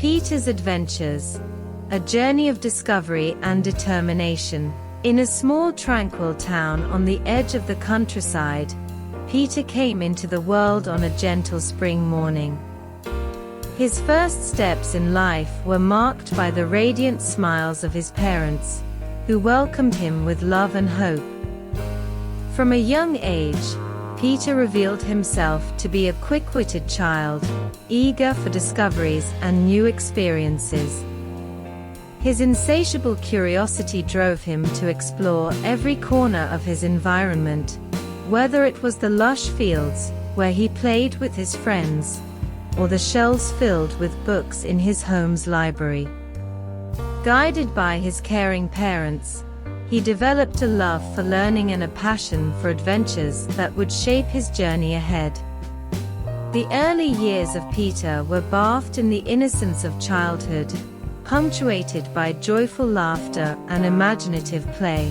Peter's Adventures, a journey of discovery and determination. In a small tranquil town on the edge of the countryside, Peter came into the world on a gentle spring morning. His first steps in life were marked by the radiant smiles of his parents, who welcomed him with love and hope. From a young age, Peter revealed himself to be a quick-witted child, eager for discoveries and new experiences. His insatiable curiosity drove him to explore every corner of his environment, whether it was the lush fields, where he played with his friends, or the shelves filled with books in his home's library. Guided by his caring parents, he developed a love for learning and a passion for adventures that would shape his journey ahead. The early years of Peter were bathed in the innocence of childhood, punctuated by joyful laughter and imaginative play.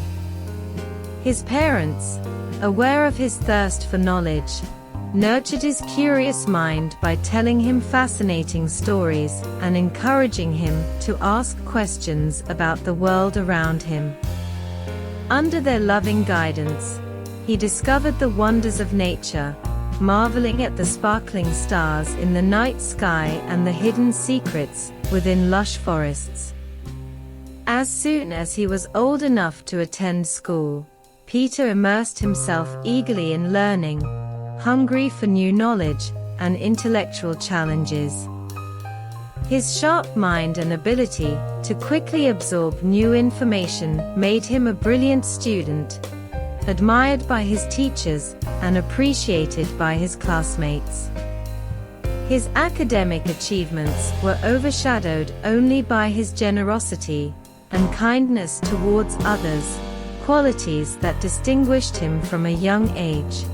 His parents, aware of his thirst for knowledge, nurtured his curious mind by telling him fascinating stories and encouraging him to ask questions about the world around him. Under their loving guidance, he discovered the wonders of nature, marveling at the sparkling stars in the night sky and the hidden secrets within lush forests. As soon as he was old enough to attend school, Peter immersed himself eagerly in learning, hungry for new knowledge and intellectual challenges. His sharp mind and ability to quickly absorb new information made him a brilliant student, admired by his teachers and appreciated by his classmates. His academic achievements were overshadowed only by his generosity and kindness towards others, qualities that distinguished him from a young age.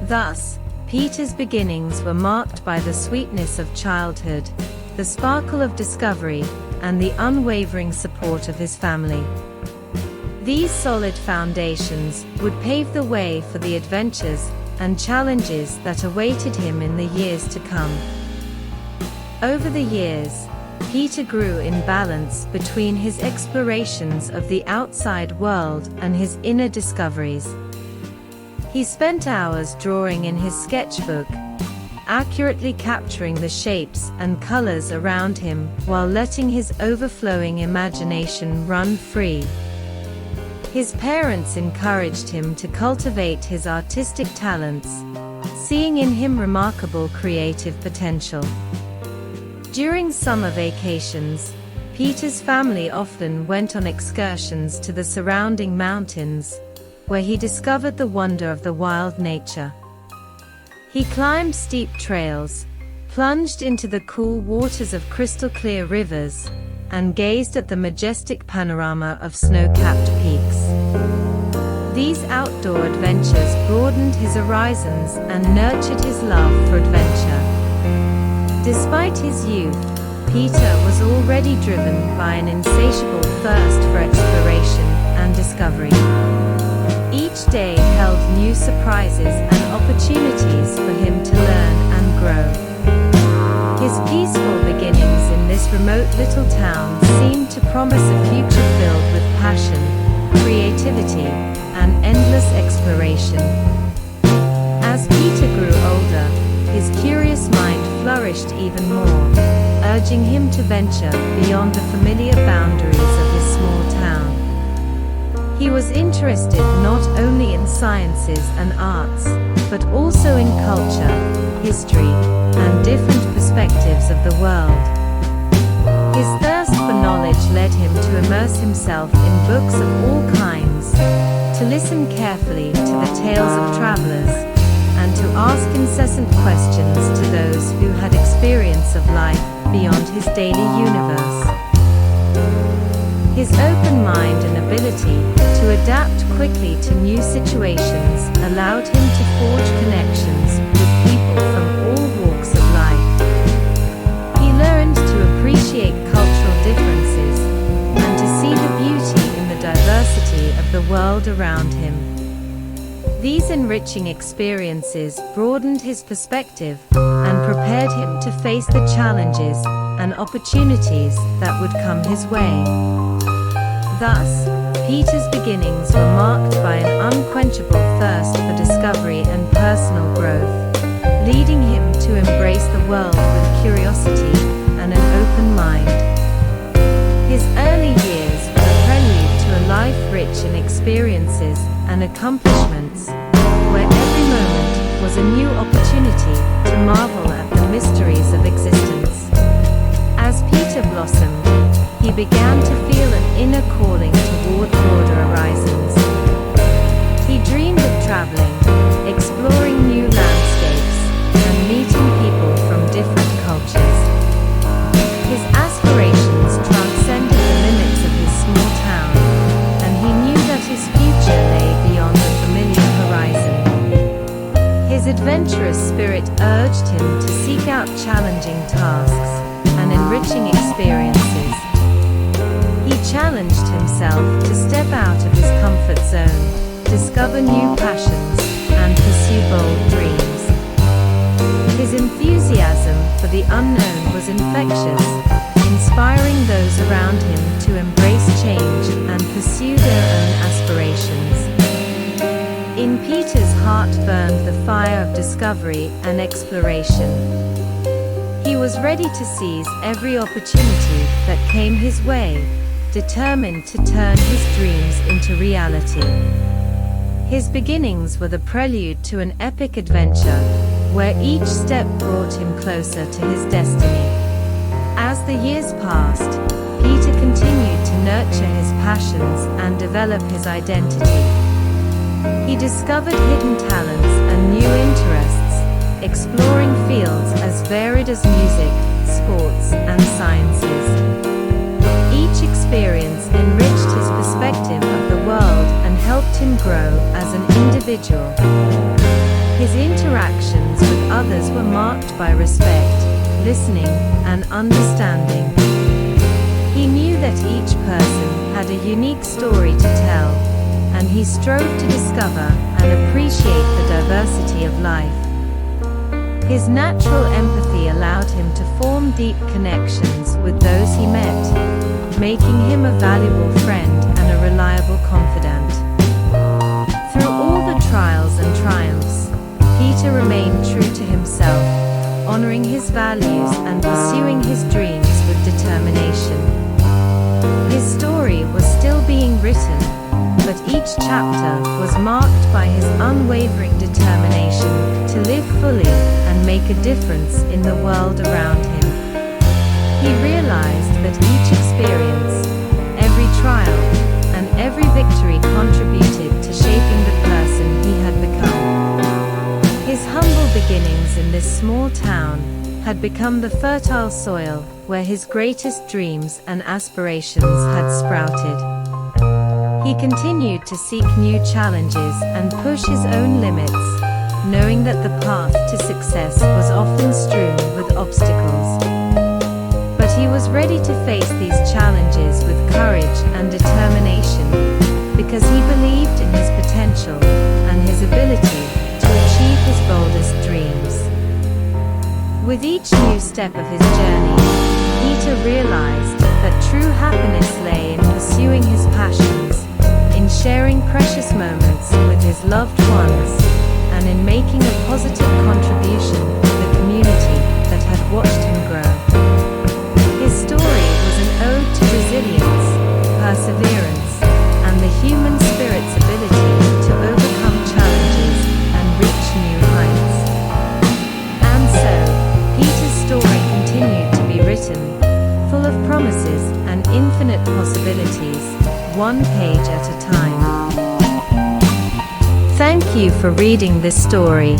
Thus, Peter's beginnings were marked by the sweetness of childhood, the sparkle of discovery, and the unwavering support of his family. These solid foundations would pave the way for the adventures and challenges that awaited him in the years to come. Over the years, Peter grew in balance between his explorations of the outside world and his inner discoveries. He spent hours drawing in his sketchbook, accurately capturing the shapes and colors around him while letting his overflowing imagination run free. His parents encouraged him to cultivate his artistic talents, seeing in him remarkable creative potential. During summer vacations, Peter's family often went on excursions to the surrounding mountains, where he discovered the wonder of the wild nature. He climbed steep trails, plunged into the cool waters of crystal-clear rivers, and gazed at the majestic panorama of snow-capped peaks. These outdoor adventures broadened his horizons and nurtured his love for adventure. Despite his youth, Peter was already driven by an insatiable thirst for exploration and discovery. Each day held new surprises and opportunities for him to learn and grow. His peaceful beginnings in this remote little town seemed to promise a future filled with passion, creativity, and endless exploration. As Peter grew older, his curious mind flourished even more, urging him to venture beyond the familiar boundaries of his small town. He was interested not only in sciences and arts, but also in culture, history, and different perspectives of the world. His thirst for knowledge led him to immerse himself in books of all kinds, to listen carefully to the tales of travelers, and to ask incessant questions to those who had experience of life beyond his daily universe. His open mind and ability to adapt quickly to new situations allowed him to forge connections with people from all walks of life. He learned to appreciate cultural differences and to see the beauty in the diversity of the world around him. These enriching experiences broadened his perspective and prepared him to face the challenges and opportunities that would come his way. Thus, Peter's beginnings were marked by an unquenchable thirst for discovery and personal growth, leading him to embrace the world with curiosity and an open mind. His early years were a prelude to a life rich in experiences and accomplishments, where every moment was a new opportunity to marvel at the mysteries of existence. As Peter blossomed, he began to feel an inner calling toward broader horizons. He dreamed of traveling, exploring new landscapes, and meeting people from different cultures. His aspirations transcended the limits of his small town, and he knew that his future lay beyond the familiar horizon. His adventurous spirit urged him to seek out challenging tasks and enriching experiences. He challenged himself to step out of his comfort zone, discover new passions, and pursue bold dreams. His enthusiasm for the unknown was infectious, inspiring those around him to embrace change and pursue their own aspirations. In Peter's heart burned the fire of discovery and exploration. He was ready to seize every opportunity that came his way, determined to turn his dreams into reality. His beginnings were the prelude to an epic adventure, where each step brought him closer to his destiny. As the years passed, Peter continued to nurture his passions and develop his identity. He discovered hidden talents and new interests, exploring fields as varied as music, sports, and sciences. Each experience enriched his perspective of the world and helped him grow as an individual. His interactions with others were marked by respect, listening, and understanding. He knew that each person had a unique story to tell, and he strove to discover and appreciate the diversity of life. His natural empathy allowed him to form deep connections with those he met, making him a valuable friend and a reliable confidant. Through all the trials and triumphs, Peter remained true to himself, honoring his values and pursuing his dreams with determination. His story was still being written, but each chapter was marked by his unwavering determination to live fully and make a difference in the world around him. He realized that each experience, every trial, and every victory contributed to shaping the person he had become. His humble beginnings in this small town had become the fertile soil where his greatest dreams and aspirations had sprouted. He continued to seek new challenges and push his own limits, knowing that the path to success was often strewn with obstacles. But he was ready to face these challenges with courage and determination, because he believed in his potential and his ability to achieve his boldest dreams. With each new step of his journey, Peter realized that true happiness lay in pursuing his passions, in sharing precious moments with his loved ones, and in making a positive contribution to the community that had watched him grow. His story was an ode to resilience, perseverance, and the human spirit's ability to overcome challenges and reach new heights. And so, Peter's story continued to be written, full of promises and infinite possibilities, one page at a time. Thank you for reading this story.